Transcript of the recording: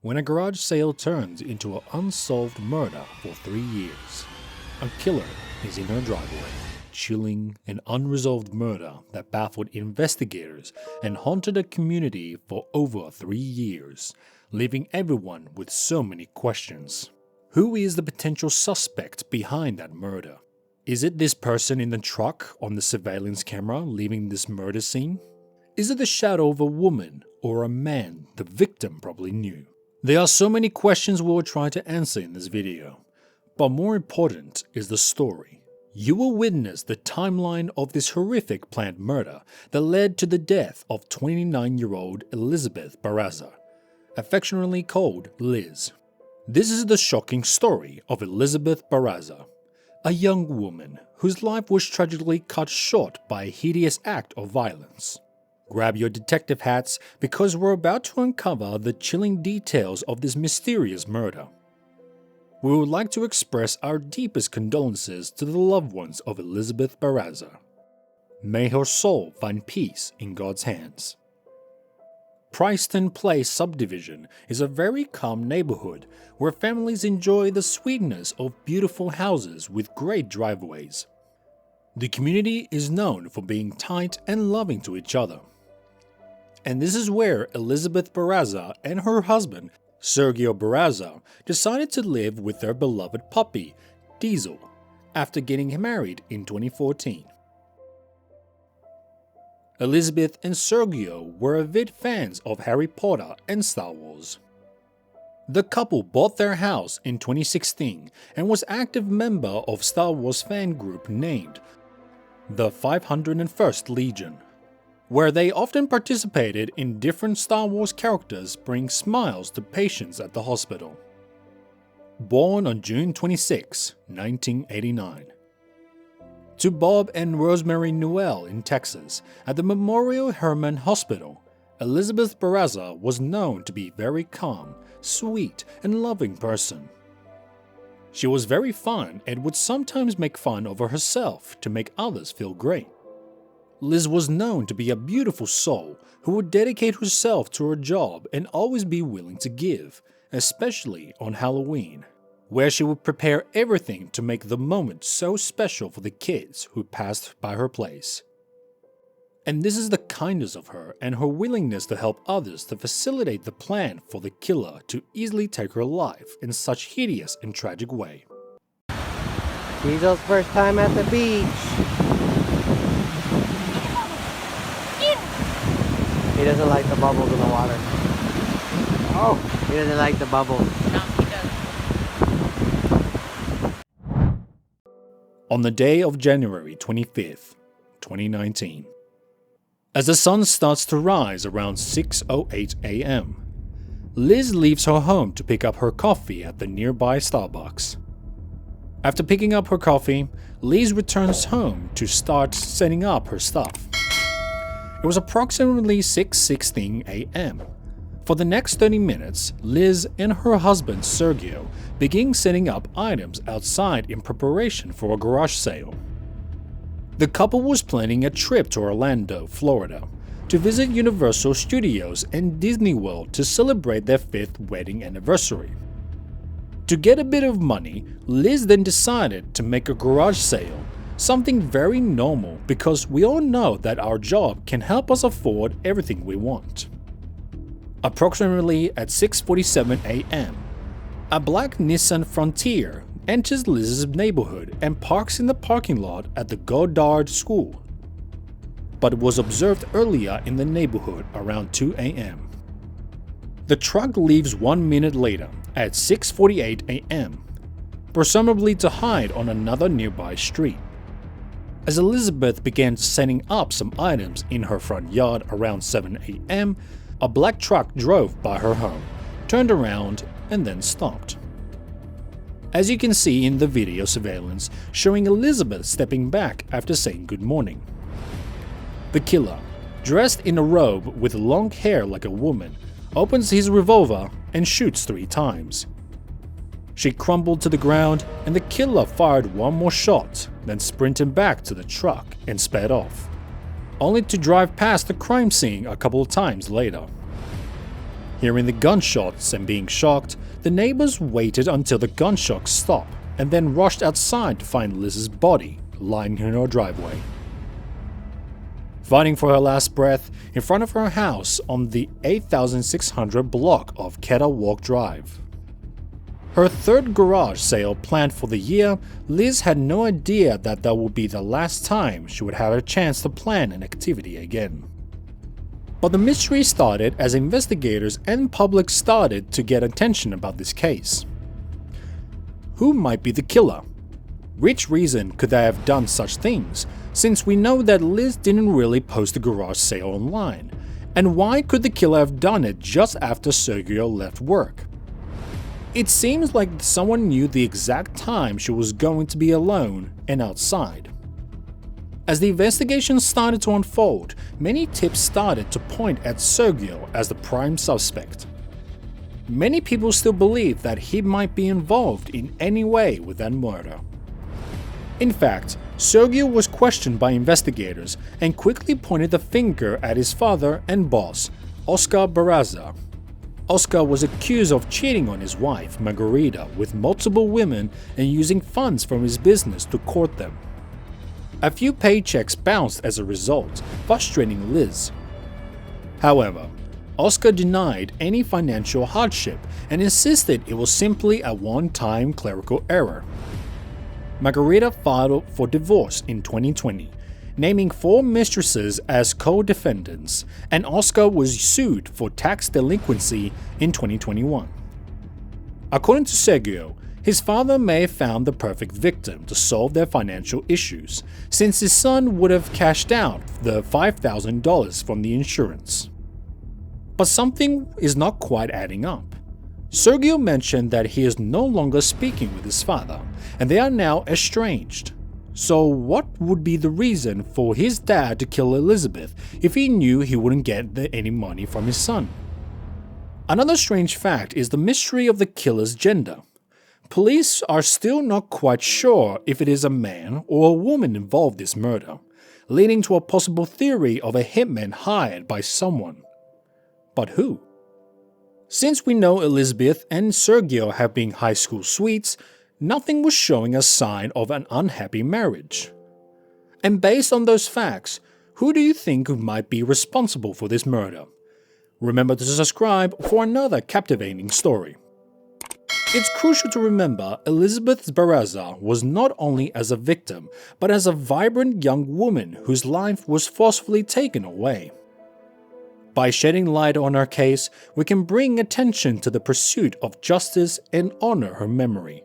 when a garage sale turns into an unsolved murder for 3 years. A killer is in her driveway, chilling an unresolved murder that baffled investigators and haunted a community for over 3 years, leaving everyone with so many questions. Who is the potential suspect behind that murder? Is it this person in the truck on the surveillance camera leaving this murder scene? Is it the shadow of a woman or a man the victim probably knew? There are so many questions we will try to answer in this video, but more important is the story. You will witness the timeline of this horrific planned murder that led to the death of 29-year-old Elizabeth Barraza, affectionately called Liz. This is the shocking story of Elizabeth Barraza, a young woman whose life was tragically cut short by a hideous act of violence. Grab your detective hats because we're about to uncover the chilling details of this mysterious murder. We would like to express our deepest condolences to the loved ones of Elizabeth Barraza. May her soul find peace in God's hands. Preston Place subdivision is a very calm neighborhood where families enjoy the sweetness of beautiful houses with great driveways. The community is known for being tight and loving to each other. And this is where Elizabeth Barraza and her husband, Sergio Barraza, decided to live with their beloved puppy, Diesel, after getting married in 2014. Elizabeth and Sergio were avid fans of Harry Potter and Star Wars. The couple bought their house in 2016 and was active member of Star Wars fan group named the 501st Legion, where they often participated in different Star Wars characters bring smiles to patients at the hospital. Born on June 26, 1989. To Bob and Rosemary Newell in Texas at the Memorial Hermann Hospital, Elizabeth Barraza was known to be a very calm, sweet, and loving person. She was very fun and would sometimes make fun of herself to make others feel great. Liz was known to be a beautiful soul who would dedicate herself to her job and always be willing to give, especially on Halloween, where she would prepare everything to make the moment so special for the kids who passed by her place. And this is the kindness of her and her willingness to help others to facilitate the plan for the killer to easily take her life in such hideous and tragic way. Diesel's first time at the beach. He doesn't like the bubbles in the water. Oh, he doesn't like the bubbles. No, he doesn't. On the day of January 25th, 2019. As the sun starts to rise around 6:08 a.m., Liz leaves her home to pick up her coffee at the nearby Starbucks. After picking up her coffee, Liz returns home to start setting up her stuff. It was approximately 6:16 a.m. For the next 30 minutes, Liz and her husband Sergio begin setting up items outside in preparation for a garage sale. The couple was planning a trip to Orlando, Florida, to visit Universal Studios and Disney World to celebrate their 5th wedding anniversary. To get a bit of money, Liz then decided to make a garage sale, something very normal because we all know that our job can help us afford everything we want. Approximately at 6:47 a.m., a black Nissan Frontier enters Liz's neighborhood and parks in the parking lot at the Goddard School, but was observed earlier in the neighborhood around 2 a.m. The truck leaves 1 minute later at 6:48 a.m., presumably to hide on another nearby street. As Elizabeth began setting up some items in her front yard around 7 a.m., a black truck drove by her home, turned around, and then stopped. As you can see in the video surveillance showing Elizabeth stepping back after saying good morning. The killer, dressed in a robe with long hair like a woman, opens his revolver and shoots 3 times. She crumbled to the ground and the killer fired one more shot, then sprinted back to the truck and sped off, only to drive past the crime scene a couple of times later. Hearing the gunshots and being shocked, the neighbors waited until the gunshots stopped and then rushed outside to find Liz's body lying in her driveway. Fighting for her last breath in front of her house on the 8600 block of Kettle Walk Drive. Her third garage sale planned for the year, Liz had no idea that would be the last time she would have a chance to plan an activity again. But the mystery started as investigators and public started to get attention about this case. Who might be the killer? Which reason could they have done such things, since we know that Liz didn't really post a garage sale online? And why could the killer have done it just after Sergio left work? It seems like someone knew the exact time she was going to be alone and outside. As the investigation started to unfold, many tips started to point at Sergio as the prime suspect. Many people still believe that he might be involved in any way with that murder. In fact, Sergio was questioned by investigators and quickly pointed the finger at his father and boss, Oscar Barraza. Oscar was accused of cheating on his wife, Margarita, with multiple women and using funds from his business to court them. A few paychecks bounced as a result, frustrating Liz. However, Oscar denied any financial hardship and insisted it was simply a one-time clerical error. Margarita filed for divorce in 2020, naming 4 mistresses as co-defendants, and Oscar was sued for tax delinquency in 2021. According to Sergio, his father may have found the perfect victim to solve their financial issues, since his son would have cashed out the $5,000 from the insurance. But something is not quite adding up. Sergio mentioned that he is no longer speaking with his father, and they are now estranged. So what would be the reason for his dad to kill Elizabeth if he knew he wouldn't get any money from his son? Another strange fact is the mystery of the killer's gender. Police are still not quite sure if it is a man or a woman involved in this murder, leading to a possible theory of a hitman hired by someone. But who? Since we know Elizabeth and Sergio have been high school sweets, nothing was showing a sign of an unhappy marriage. And based on those facts, who do you think might be responsible for this murder? Remember to subscribe for another captivating story. It's crucial to remember Elizabeth Barraza was not only as a victim, but as a vibrant young woman whose life was forcefully taken away. By shedding light on her case, we can bring attention to the pursuit of justice and honor her memory.